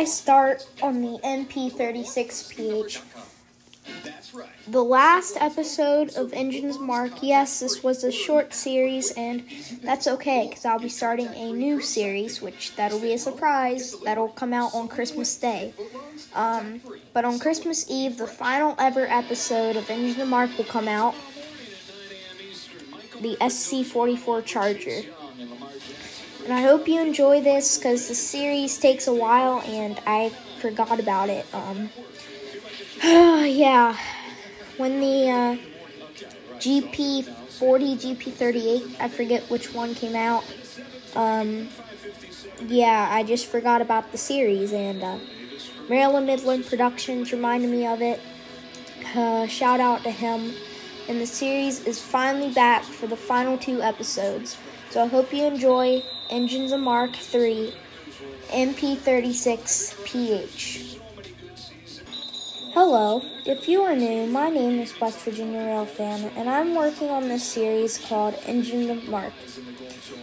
start on the MP36PH. The last episode of Engines Mark, yes, this was a short series, and that's okay, because I'll be starting a new series, which that'll be a surprise. That'll come out on Christmas Day. But on Christmas Eve, the final ever episode of Engines Mark will come out, the SC44 Charger. And I hope you enjoy this, because the series takes a while, and I forgot about it. Yeah. When the GP40, GP38, I forget which one came out, yeah, I just forgot about the series, and Maryland Midland Productions reminded me of it. Shout out to him. And the series is finally back for the final 2 episodes. So I hope you enjoy Engines of Mark 3 MP36PH. Hello, if you are new, my name is West Virginia Rail Fan, and I'm working on this series called Engine of Mark.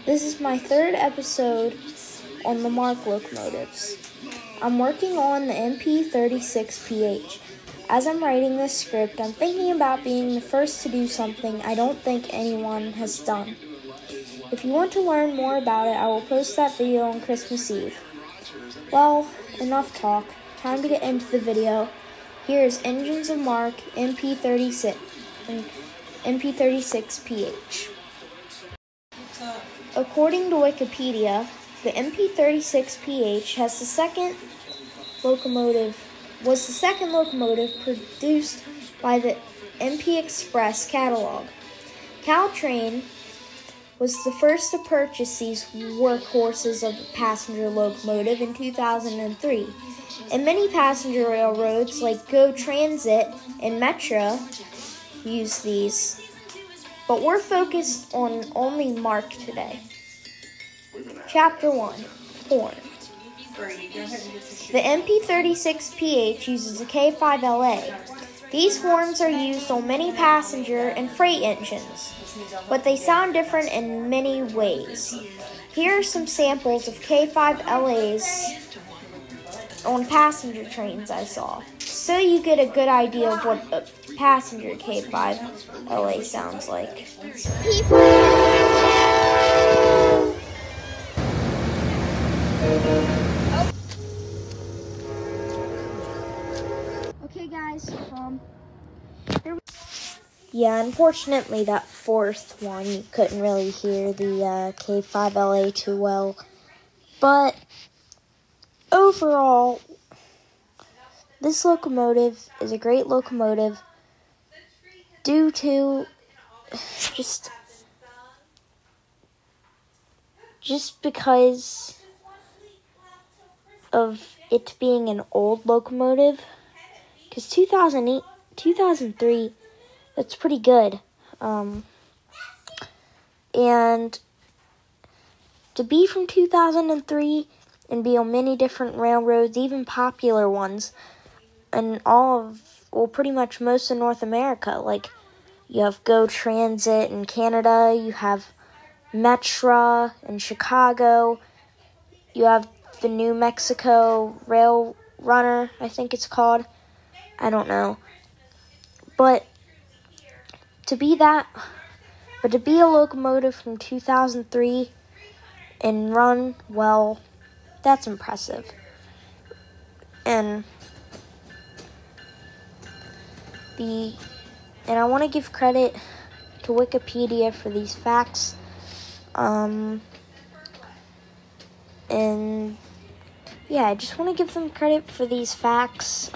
This is my 3rd episode on the Mark locomotives. I'm working on the MP36PH. As I'm writing this script, I'm thinking about being the first to do something I don't think anyone has done. If you want to learn more about it, I will post that video on Christmas Eve. Well, enough talk. Time to get into the video. Here is Engines of Mark MP36PH. According to Wikipedia, the MP36PH was the second locomotive produced by the MP Express catalog. Caltrain was the first to purchase these workhorses of the passenger locomotive in 2003. And many passenger railroads like Go Transit and Metra use these. But we're focused on only Mark today. Chapter 1, Horn. The MP36PH uses a K5LA. These horns are used on many passenger and freight engines, but they sound different in many ways. Here are some samples of K5LAs on passenger trains I saw, so you get a good idea of what a passenger K5LA sounds like. Okay guys, yeah, unfortunately that 4th one, you couldn't really hear the K5LA too well, but overall, this locomotive is a great locomotive due to just because of it being an old locomotive. Because 2003, that's pretty good. And to be from 2003 and be on many different railroads, even popular ones, and pretty much most of North America. Like, you have Go Transit in Canada, you have Metra in Chicago, you have the New Mexico Rail Runner, I think it's called. I don't know. But to be a locomotive from 2003 and run well, that's impressive. And I want to give credit to Wikipedia for these facts. And yeah, I just want to give them credit for these facts.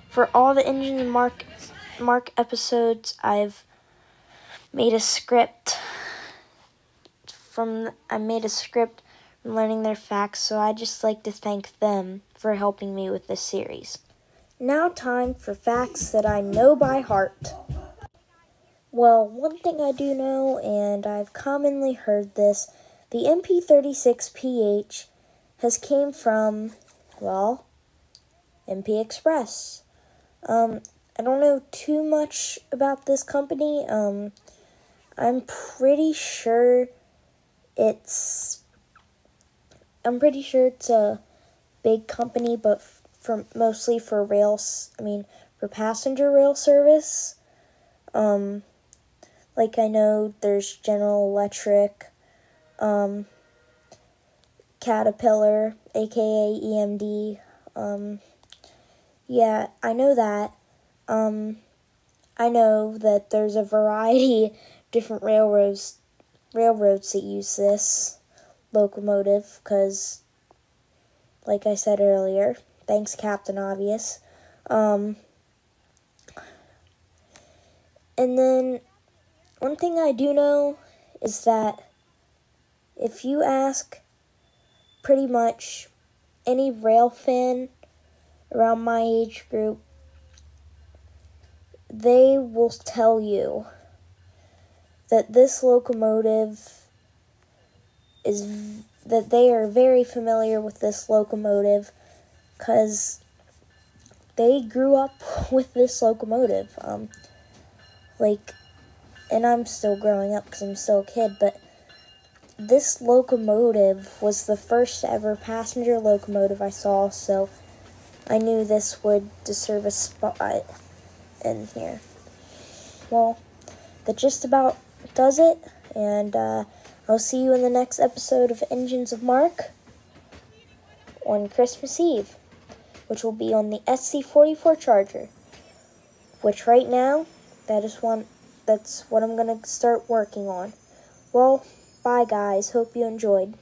For all the Engine Mark episodes, I've made a script from learning their facts, so I just like to thank them for helping me with this series. Now time for facts that I know by heart. Well, one thing I do know, and I've commonly heard this, the MP36PH has came from, well, MP Express. I don't know too much about this company. I'm pretty sure it's a big company, but mostly for for passenger rail service. Like I know there's General Electric, Caterpillar, aka EMD. Yeah, I know that. I know that there's a variety of different railroads that use this locomotive, because, like I said earlier, thanks Captain Obvious. And then, one thing I do know is that if you ask pretty much any rail fan around my age group, they will tell you that this locomotive that they are very familiar with this locomotive, because they grew up with this locomotive. And I'm still growing up because I'm still a kid, but this locomotive was the first ever passenger locomotive I saw, so I knew this would deserve a spot in here. Well, that just about does it, and I'll see you in the next episode of Engines of Marc on Christmas Eve, which will be on the SC44 Charger, which right now, that's what I'm going to start working on. Well, bye guys, hope you enjoyed.